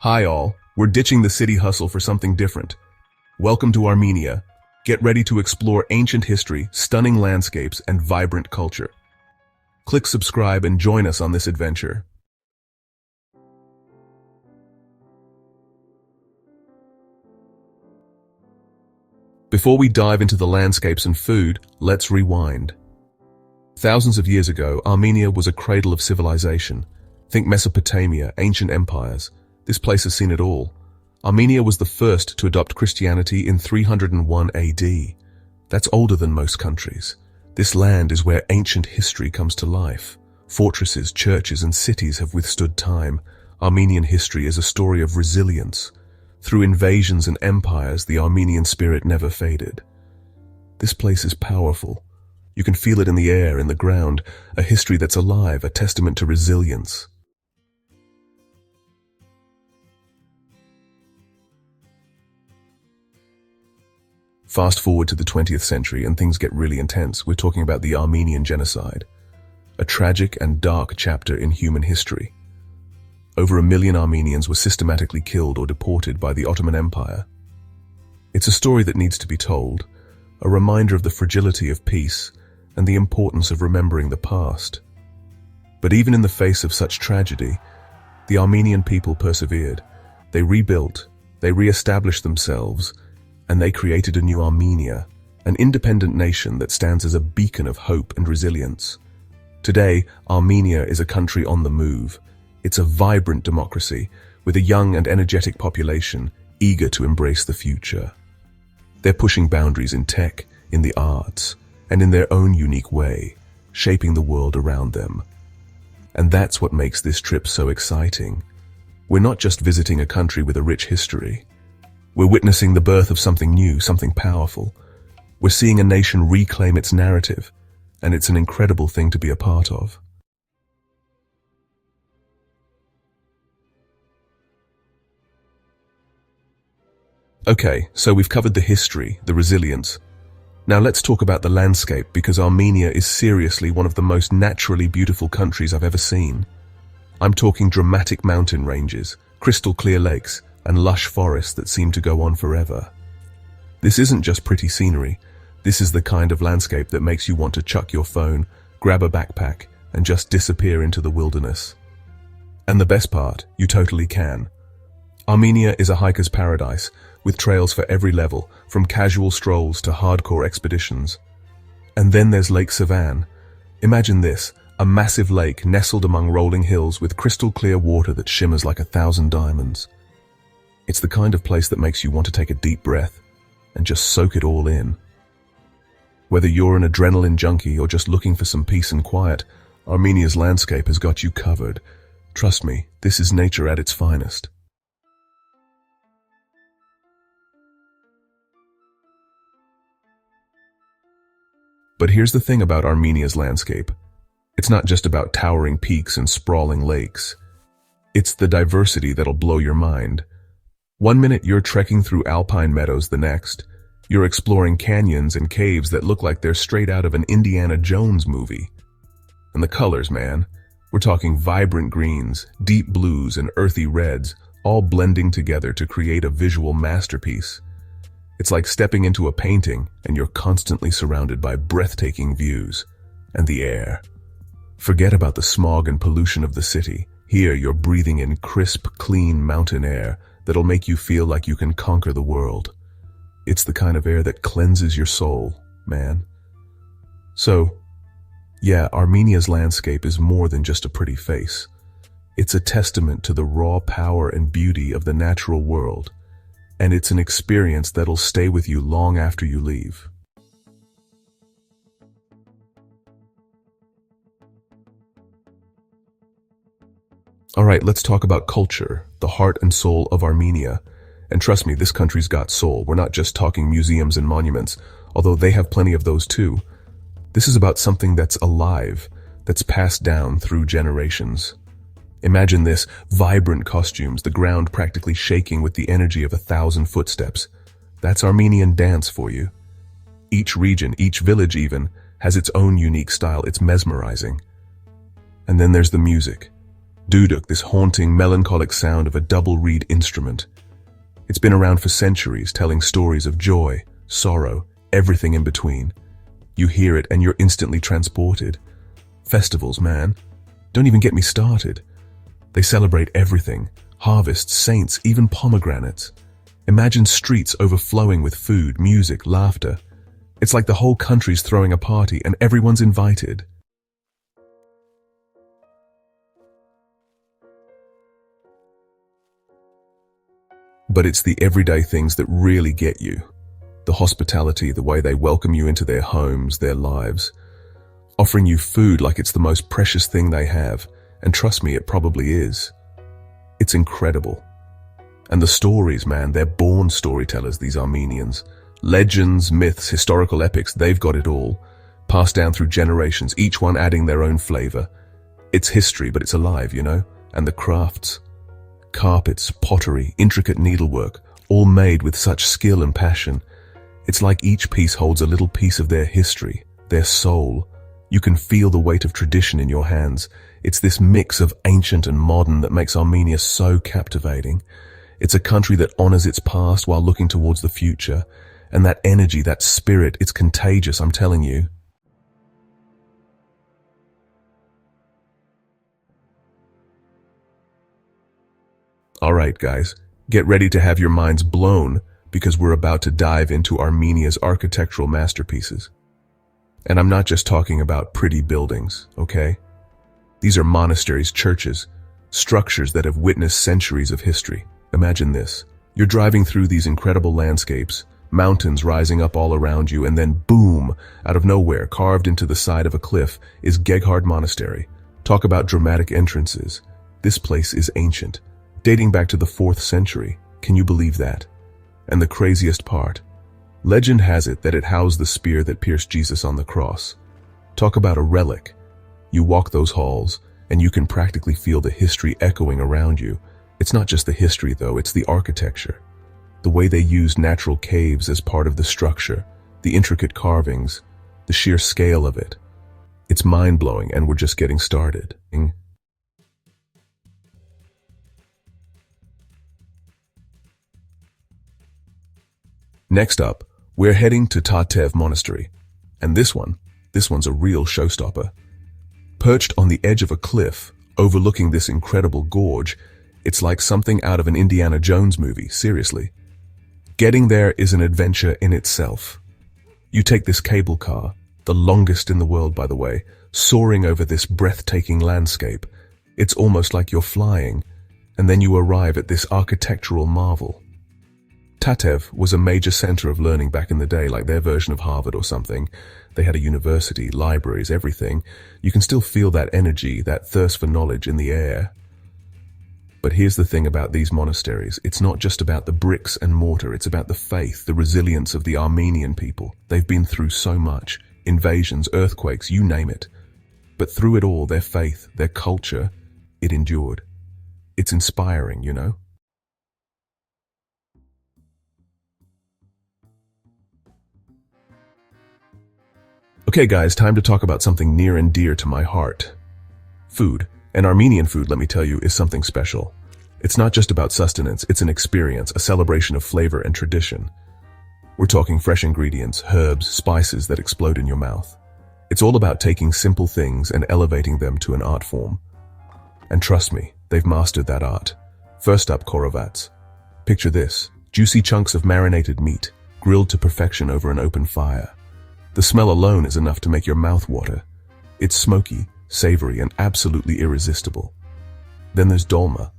Hi all, we're ditching the city hustle for something different. Welcome to Armenia. Get ready to explore ancient history, stunning landscapes, and vibrant culture. Click subscribe and join us on this adventure. Before we dive into the landscapes and food, let's rewind. Thousands of years ago, Armenia was a cradle of civilization. Think Mesopotamia, ancient empires. This place has seen it all. Armenia was the first to adopt Christianity in 301 AD. That's older than most countries. This land is where ancient history comes to life. Fortresses, churches, and cities have withstood time. Armenian history is a story of resilience. Through invasions and empires, the Armenian spirit never faded. This place is powerful. You can feel it in the air, in the ground, a history that's alive, a testament to resilience. Fast forward to the 20th century and things get really intense. We're talking about the Armenian genocide, a tragic and dark chapter in human history. Over 1 million Armenians were systematically killed or deported by the Ottoman Empire. It's a story that needs to be told, a reminder of the fragility of peace and the importance of remembering the past. But even in the face of such tragedy, the Armenian people persevered. They rebuilt, they re-established themselves, and they created a new Armenia, an independent nation that stands as a beacon of hope and resilience. Today, Armenia is a country on the move. It's a vibrant democracy with a young and energetic population eager to embrace the future. They're pushing boundaries in tech, in the arts, and in their own unique way, shaping the world around them. And that's what makes this trip so exciting. We're not just visiting a country with a rich history. We're witnessing the birth of something new, something powerful. We're seeing a nation reclaim its narrative, and it's an incredible thing to be a part of. Okay, so we've covered the history, the resilience. Now let's talk about the landscape, because Armenia is seriously one of the most naturally beautiful countries I've ever seen. I'm talking dramatic mountain ranges, crystal clear lakes, and lush forests that seem to go on forever. This isn't just pretty scenery. This is the kind of landscape that makes you want to chuck your phone, grab a backpack, and just disappear into the wilderness. And the best part, you totally can. Armenia is a hiker's paradise, with trails for every level, from casual strolls to hardcore expeditions. And then there's Lake Sevan. Imagine this, a massive lake nestled among rolling hills with crystal clear water that shimmers like 1,000 diamonds. It's the kind of place that makes you want to take a deep breath and just soak it all in. Whether you're an adrenaline junkie or just looking for some peace and quiet, Armenia's landscape has got you covered. Trust me, this is nature at its finest. But here's the thing about Armenia's landscape. It's not just about towering peaks and sprawling lakes. It's the diversity that'll blow your mind. One minute you're trekking through alpine meadows, the next, you're exploring canyons and caves that look like they're straight out of an Indiana Jones movie. And the colors, man. We're talking vibrant greens, deep blues, and earthy reds, all blending together to create a visual masterpiece. It's like stepping into a painting and you're constantly surrounded by breathtaking views. And the air. Forget about the smog and pollution of the city. Here you're breathing in crisp, clean mountain air that'll make you feel like you can conquer the world. It's the kind of air that cleanses your soul, man. So, yeah, Armenia's landscape is more than just a pretty face. It's a testament to the raw power and beauty of the natural world, and it's an experience that'll stay with you long after you leave. All right, let's talk about culture, the heart and soul of Armenia. And trust me, this country's got soul. We're not just talking museums and monuments, although they have plenty of those too. This is about something that's alive, that's passed down through generations. Imagine this, vibrant costumes, the ground practically shaking with the energy of 1,000 footsteps. That's Armenian dance for you. Each region, each village even, has its own unique style. It's mesmerizing. And then there's the music. Duduk, this haunting, melancholic sound of a double reed instrument. It's been around for centuries, telling stories of joy, sorrow, everything in between. You hear it and you're instantly transported. Festivals, man. Don't even get me started. They celebrate everything. Harvests, saints, even pomegranates. Imagine streets overflowing with food, music, laughter. It's like the whole country's throwing a party and everyone's invited. But it's the everyday things that really get you. The hospitality, the way they welcome you into their homes, their lives. Offering you food like it's the most precious thing they have. And trust me, it probably is. It's incredible. And the stories, man, they're born storytellers, these Armenians. Legends, myths, historical epics, they've got it all. Passed down through generations, each one adding their own flavor. It's history, but it's alive, you know? And the crafts. Carpets, pottery, intricate needlework, all made with such skill and passion. It's like each piece holds a little piece of their history, their soul. You can feel the weight of tradition in your hands. It's this mix of ancient and modern that makes Armenia so captivating. It's a country that honors its past while looking towards the future. And that energy, that spirit, it's contagious, I'm telling you. Alright guys, get ready to have your minds blown because we're about to dive into Armenia's architectural masterpieces. And I'm not just talking about pretty buildings, okay? These are monasteries, churches, structures that have witnessed centuries of history. Imagine this. You're driving through these incredible landscapes, mountains rising up all around you, and then boom, out of nowhere, carved into the side of a cliff, is Geghard Monastery. Talk about dramatic entrances. This place is ancient, dating back to the 4th century. Can you believe that? And the craziest part, legend has it that it housed the spear that pierced Jesus on the cross. Talk about a relic. You walk those halls, and you can practically feel the history echoing around you. It's not just the history, though, it's the architecture. The way they used natural caves as part of the structure, the intricate carvings, the sheer scale of it. It's mind-blowing, and we're just getting started. Next up, we're heading to Tatev Monastery. And this one's a real showstopper. Perched on the edge of a cliff, overlooking this incredible gorge, it's like something out of an Indiana Jones movie, seriously. Getting there is an adventure in itself. You take this cable car, the longest in the world by the way, soaring over this breathtaking landscape. It's almost like you're flying, and then you arrive at this architectural marvel. Tatev was a major center of learning back in the day, like their version of Harvard or something. They had a university, libraries, everything. You can still feel that energy, that thirst for knowledge in the air. But here's the thing about these monasteries. It's not just about the bricks and mortar. It's about the faith, the resilience of the Armenian people. They've been through so much. Invasions, earthquakes, you name it. But through it all, their faith, their culture, it endured. It's inspiring, you know? Okay guys, time to talk about something near and dear to my heart. Food. And Armenian food, let me tell you, is something special. It's not just about sustenance, it's an experience, a celebration of flavor and tradition. We're talking fresh ingredients, herbs, spices that explode in your mouth. It's all about taking simple things and elevating them to an art form. And trust me, they've mastered that art. First up, korovats. Picture this, juicy chunks of marinated meat, grilled to perfection over an open fire. The smell alone is enough to make your mouth water. It's smoky, savory, and absolutely irresistible. Then there's dolma.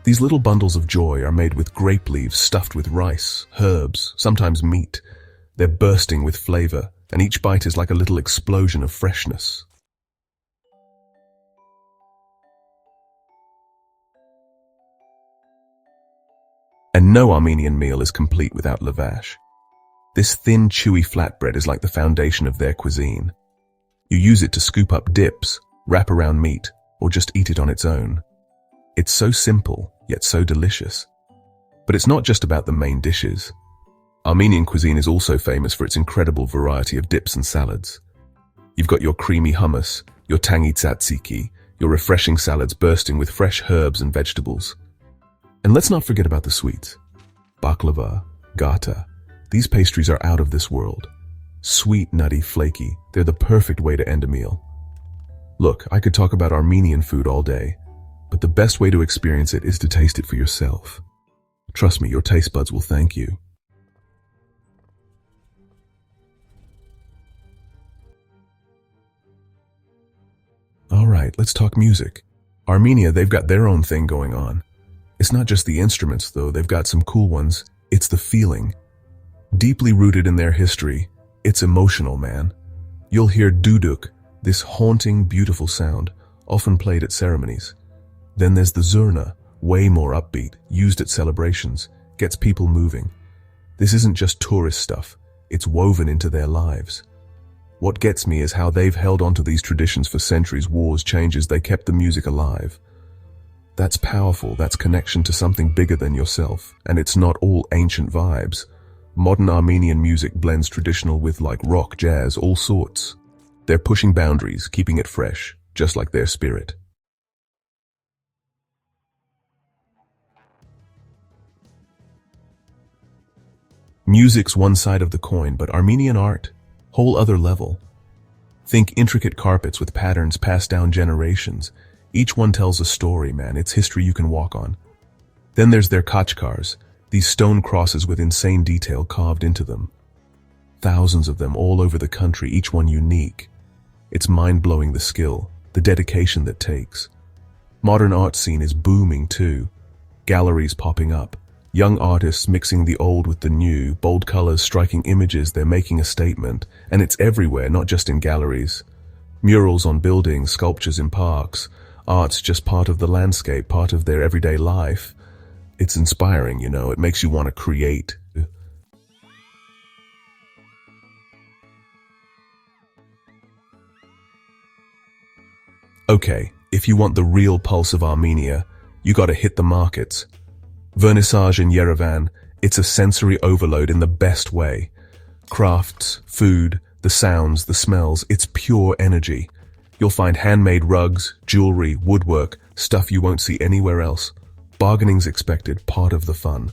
These little bundles of joy are made with grape leaves stuffed with rice, herbs, sometimes meat. They're bursting with flavor, and each bite is like a little explosion of freshness. And no Armenian meal is complete without lavash. This thin, chewy flatbread is like the foundation of their cuisine. You use it to scoop up dips, wrap around meat, or just eat it on its own. It's so simple, yet so delicious. But it's not just about the main dishes. Armenian cuisine is also famous for its incredible variety of dips and salads. You've got your creamy hummus, your tangy tzatziki, your refreshing salads bursting with fresh herbs and vegetables. And let's not forget about the sweets. Baklava, gata. These pastries are out of this world. Sweet, nutty, flaky. They're the perfect way to end a meal. Look, I could talk about Armenian food all day, but the best way to experience it is to taste it for yourself. Trust me, your taste buds will thank you. All right, let's talk music. Armenia, they've got their own thing going on. It's not just the instruments, though. They've got some cool ones. It's the feeling. Deeply rooted in their history, it's emotional, man. You'll hear duduk, this haunting, beautiful sound, often played at ceremonies. Then there's the zurna, way more upbeat, used at celebrations, gets people moving. This isn't just tourist stuff. It's woven into their lives. What gets me is how they've held onto these traditions for centuries. Wars, changes, they kept the music alive. That's powerful. That's connection to something bigger than yourself. And it's not all ancient vibes. Modern Armenian music blends traditional with like rock, jazz, all sorts. They're pushing boundaries, keeping it fresh, just like their spirit. Music's one side of the coin, but Armenian art, whole other level. Think intricate carpets with patterns passed down generations. Each one tells a story, man. It's history you can walk on. Then there's their kachkars, these stone crosses with insane detail carved into them. Thousands of them all over the country, each one unique. It's mind-blowing, the skill, the dedication that takes. Modern art scene is booming too. Galleries popping up. Young artists mixing the old with the new, bold colors, striking images. They're making a statement, and it's everywhere, not just in galleries. Murals on buildings, sculptures in parks. Art's just part of the landscape, part of their everyday life. It's inspiring, you know, it makes you want to create. Okay, if you want the real pulse of Armenia, you gotta hit the markets. Vernissage in Yerevan, it's a sensory overload in the best way. Crafts, food, the sounds, the smells, it's pure energy. You'll find handmade rugs, jewelry, woodwork, stuff you won't see anywhere else. Bargaining's expected, part of the fun.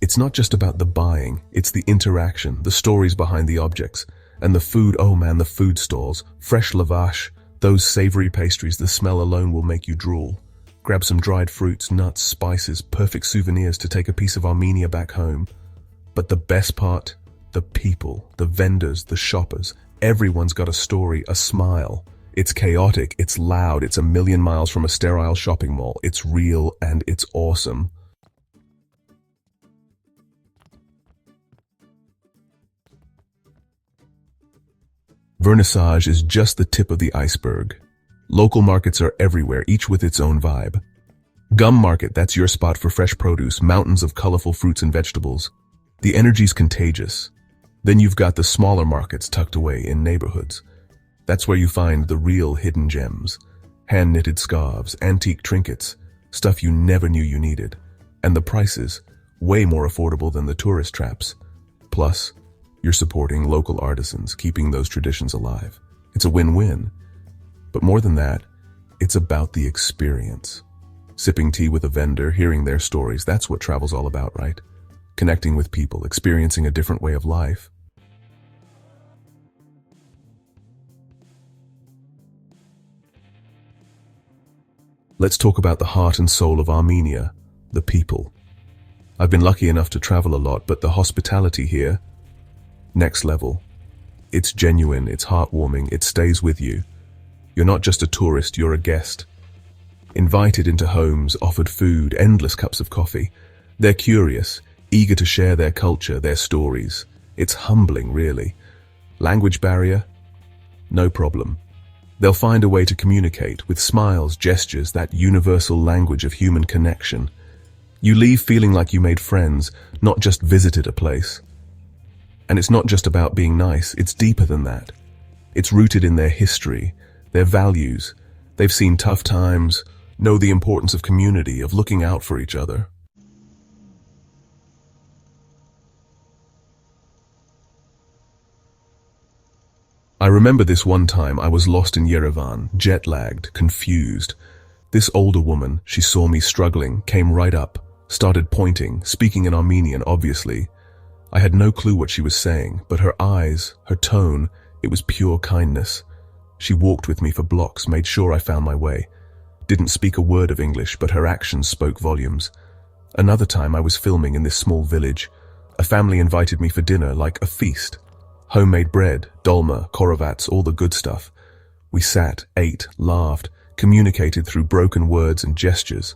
It's not just about the buying, it's the interaction, the stories behind the objects. And the food, oh man, the food stalls, fresh lavash, those savory pastries, the smell alone will make you drool. Grab some dried fruits, nuts, spices, perfect souvenirs to take a piece of Armenia back home. But the best part, the people, the vendors, the shoppers, everyone's got a story, a smile. It's chaotic, it's loud, it's a million miles from a sterile shopping mall. It's real and it's awesome. Vernissage is just the tip of the iceberg. Local markets are everywhere, each with its own vibe. Gum Market, that's your spot for fresh produce, mountains of colorful fruits and vegetables. The energy's contagious. Then you've got the smaller markets tucked away in neighborhoods. That's where you find the real hidden gems. Hand-knitted scarves, antique trinkets, stuff you never knew you needed. And the prices, way more affordable than the tourist traps. Plus, you're supporting local artisans, keeping those traditions alive. It's a win-win. But more than that, it's about the experience. Sipping tea with a vendor, hearing their stories, that's what travel's all about, right? Connecting with people, experiencing a different way of life. Let's talk about the heart and soul of Armenia, the people. I've been lucky enough to travel a lot, but the hospitality here, next level. It's genuine, it's heartwarming, it stays with you. You're not just a tourist, you're a guest. Invited into homes, offered food, endless cups of coffee. They're curious, eager to share their culture, their stories. It's humbling, really. Language barrier? No problem. They'll find a way to communicate with smiles, gestures, that universal language of human connection. You leave feeling like you made friends, not just visited a place. And it's not just about being nice, it's deeper than that. It's rooted in their history, their values. They've seen tough times, know the importance of community, of looking out for each other. I remember this one time I was lost in Yerevan, jet-lagged, confused. This older woman, she saw me struggling, came right up, started pointing, speaking in Armenian, obviously. I had no clue what she was saying, but her eyes, her tone, it was pure kindness. She walked with me for blocks, made sure I found my way. Didn't speak a word of English, but her actions spoke volumes. Another time I was filming in this small village. A family invited me for dinner, like a feast. Homemade bread, dolma, korovats, all the good stuff. We sat, ate, laughed, communicated through broken words and gestures.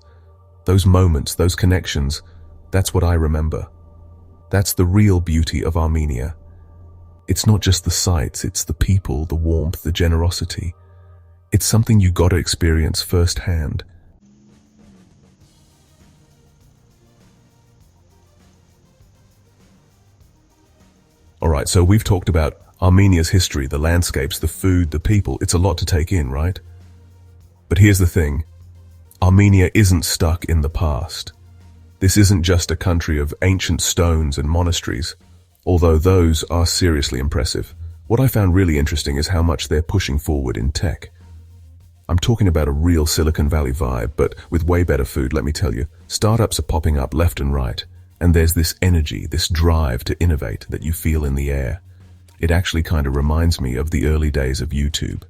Those moments, those connections, that's what I remember. That's the real beauty of Armenia. It's not just the sights, it's the people, the warmth, the generosity. It's something you gotta experience firsthand. Alright, so we've talked about Armenia's history, the landscapes, the food, the people. It's a lot to take in, right? But here's the thing. Armenia isn't stuck in the past. This isn't just a country of ancient stones and monasteries, although those are seriously impressive. What I found really interesting is how much they're pushing forward in tech. I'm talking about a real Silicon Valley vibe, but with way better food, let me tell you. Startups are popping up left and right. And there's this energy, this drive to innovate that you feel in the air. It actually kind of reminds me of the early days of YouTube.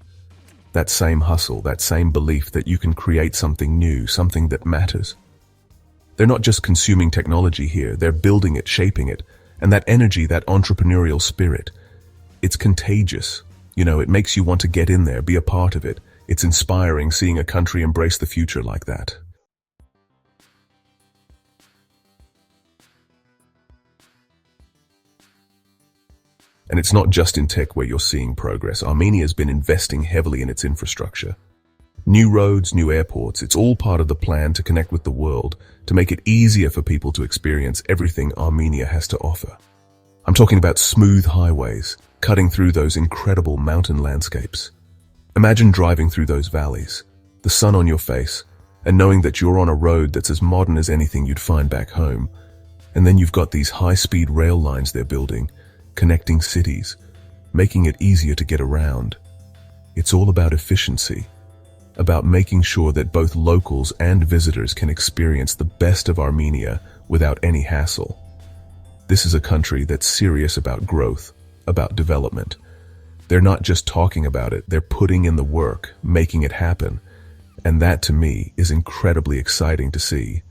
That same hustle, that same belief that you can create something new, something that matters. They're not just consuming technology here, they're building it, shaping it. And that energy, that entrepreneurial spirit, it's contagious. You know, it makes you want to get in there, be a part of it. It's inspiring seeing a country embrace the future like that. And it's not just in tech where you're seeing progress. Armenia's been investing heavily in its infrastructure. New roads, new airports, it's all part of the plan to connect with the world, to make it easier for people to experience everything Armenia has to offer. I'm talking about smooth highways, cutting through those incredible mountain landscapes. Imagine driving through those valleys, the sun on your face, and knowing that you're on a road that's as modern as anything you'd find back home. And then you've got these high-speed rail lines they're building, connecting cities, making it easier to get around. It's all about efficiency, about making sure that both locals and visitors can experience the best of Armenia without any hassle. This is a country that's serious about growth, about development. They're not just talking about it, they're putting in the work, making it happen. And that, to me, is incredibly exciting to see.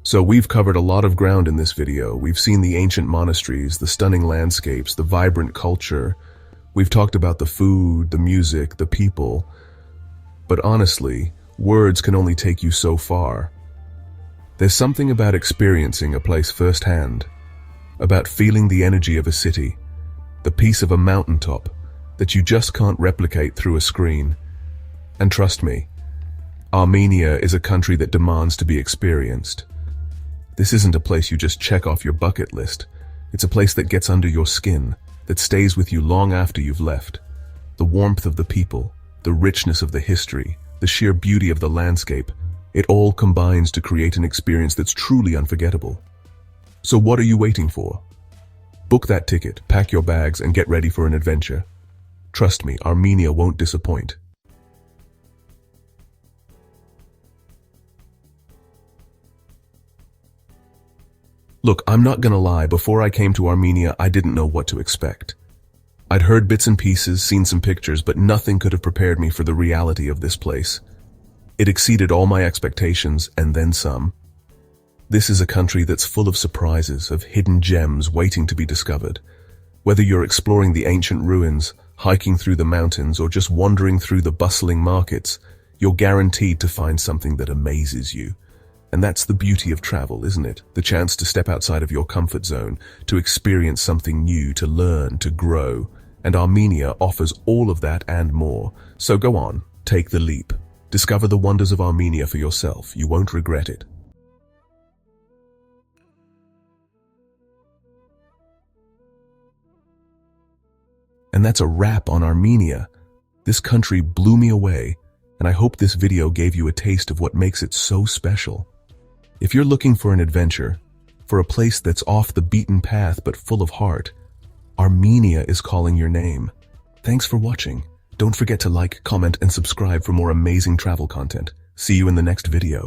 So we've covered a lot of ground in this video. We've seen the ancient monasteries, the stunning landscapes, the vibrant culture. We've talked about the food, the music, the people. But honestly, words can only take you so far. There's something about experiencing a place firsthand, about feeling the energy of a city, the peace of a mountaintop that you just can't replicate through a screen. And trust me, Armenia is a country that demands to be experienced. This isn't a place you just check off your bucket list. It's a place that gets under your skin, that stays with you long after you've left. The warmth of the people, the richness of the history, the sheer beauty of the landscape, it all combines to create an experience that's truly unforgettable. So what are you waiting for? Book that ticket, pack your bags, and get ready for an adventure. Trust me, Armenia won't disappoint. Look, I'm not gonna lie, before I came to Armenia, I didn't know what to expect. I'd heard bits and pieces, seen some pictures, but nothing could have prepared me for the reality of this place. It exceeded all my expectations, and then some. This is a country that's full of surprises, of hidden gems waiting to be discovered. Whether you're exploring the ancient ruins, hiking through the mountains, or just wandering through the bustling markets, you're guaranteed to find something that amazes you. And that's the beauty of travel, isn't it? The chance to step outside of your comfort zone, to experience something new, to learn, to grow. And Armenia offers all of that and more. So go on, take the leap. Discover the wonders of Armenia for yourself. You won't regret it. And that's a wrap on Armenia. This country blew me away, and I hope this video gave you a taste of what makes it so special. If you're looking for an adventure, for a place that's off the beaten path but full of heart. Armenia is calling your name. Thanks for watching. Don't forget to like, comment, and subscribe for more amazing travel content. See you in the next video.